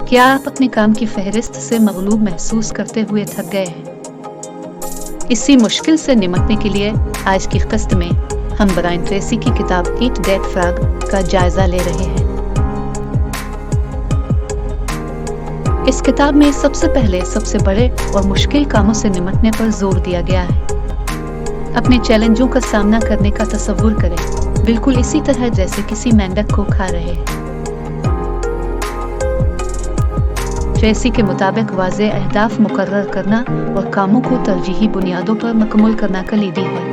क्या आप अपने काम की फहरिस्त से मगलूब महसूस करते हुए थक गए हैं? इसी मुश्किल से निपटने के लिए आज की किस्त में हम ब्रायन ट्रेसी की किताब ईट दैट फ्रॉग का जायजा ले रहे हैं। इस किताब में सबसे पहले सबसे बड़े और मुश्किल कामों से निपटने पर जोर दिया गया है। अपने चैलेंजों का सामना करने का तसव्वुर करें, बिल्कुल इसी तरह जैसे किसी मेंढक को खा रहे हैं। ट्रेसी के मुताबिक वाज़ेह अहदाफ मुकर्रर करना और कामों को तरजीही बुनियादों पर मुकम्मल करना कलीदी है।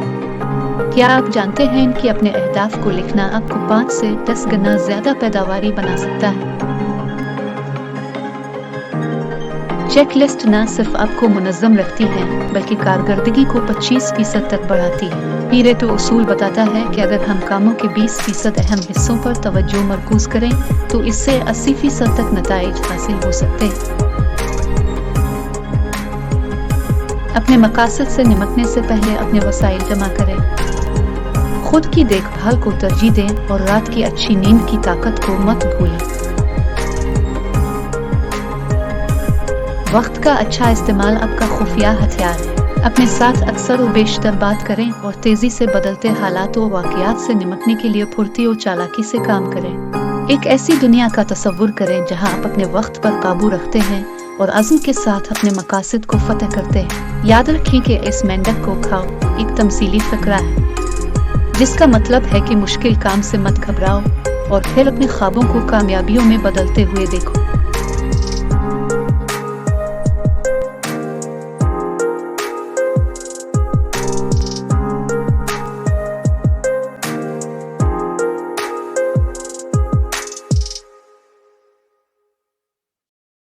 क्या आप जानते हैं कि अपने अहदाफ को लिखना आपको 5 से 10 गुना ज्यादा पैदावारी बना सकता है? चेकलिस्ट न सिर्फ आपको मुनज़्ज़म रखती है बल्कि कारकर्दगी को 25% तक बढ़ाती है। पीरेटो उसूल बताता है कि अगर हम कामों के 20% अहम हिस्सों पर तवज्जो मरकूज करें तो इससे 80% तक नताइज हासिल हो सकते हैं। अपने मकासद से निपटने से पहले अपने वसाइल जमा करें। खुद की देखभाल को तरजीह दें और रात की अच्छी नींद की ताकत को मत भूलें। वक्त का अच्छा इस्तेमाल आपका खुफिया हथियार है। अपने साथ अक्सर और बेशतर बात करें और तेजी से बदलते हालात और वाक़यात से निपटने के लिए फुर्ती और चालाकी से काम करें। एक ऐसी दुनिया का तसव्वुर करें जहां आप अपने वक्त पर काबू रखते हैं और अज़्म के साथ अपने मकासद को फतह करते हैं। याद रखें कि इस मेंढक को खाओ एक तमसीली फ़िक्रा है, जिसका मतलब है कि मुश्किल काम से मत घबराओ और फिर अपने ख्वाबों को कामयाबियों में बदलते हुए देखो।